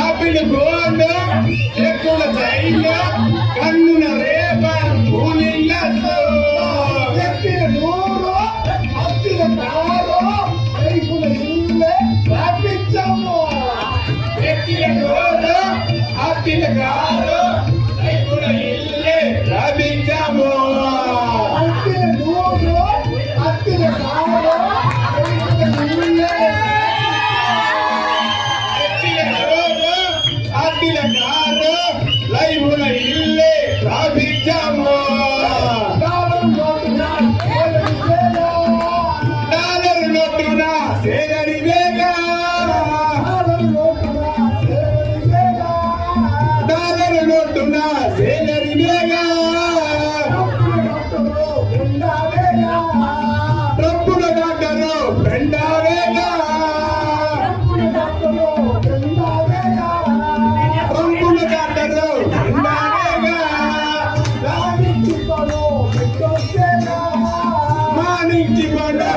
apple Gond ఎక్కువ chain కన్నున రేప కూలింగ్లతో ఎత్తిన నూరు అత్తిన కారు రైతుల ఇల్లే వ్యాపించాము ఎక్కిన గోడు ఆపిల్ కారు రైతుల ఇల్లే రాబించాము అత్తిన నూరు అత్తిన కారు రైతుల ఇల్లే లైవుల ఇల్లే రాబించాము డాలర్ నోటున సేదరి వేగా డాలర్ నోటున సేదరి వేగా డబ్బుల డాక్టరు రెండా వేగా డబ్బుల డాక్టరు రెండా వేగా మానించి పండు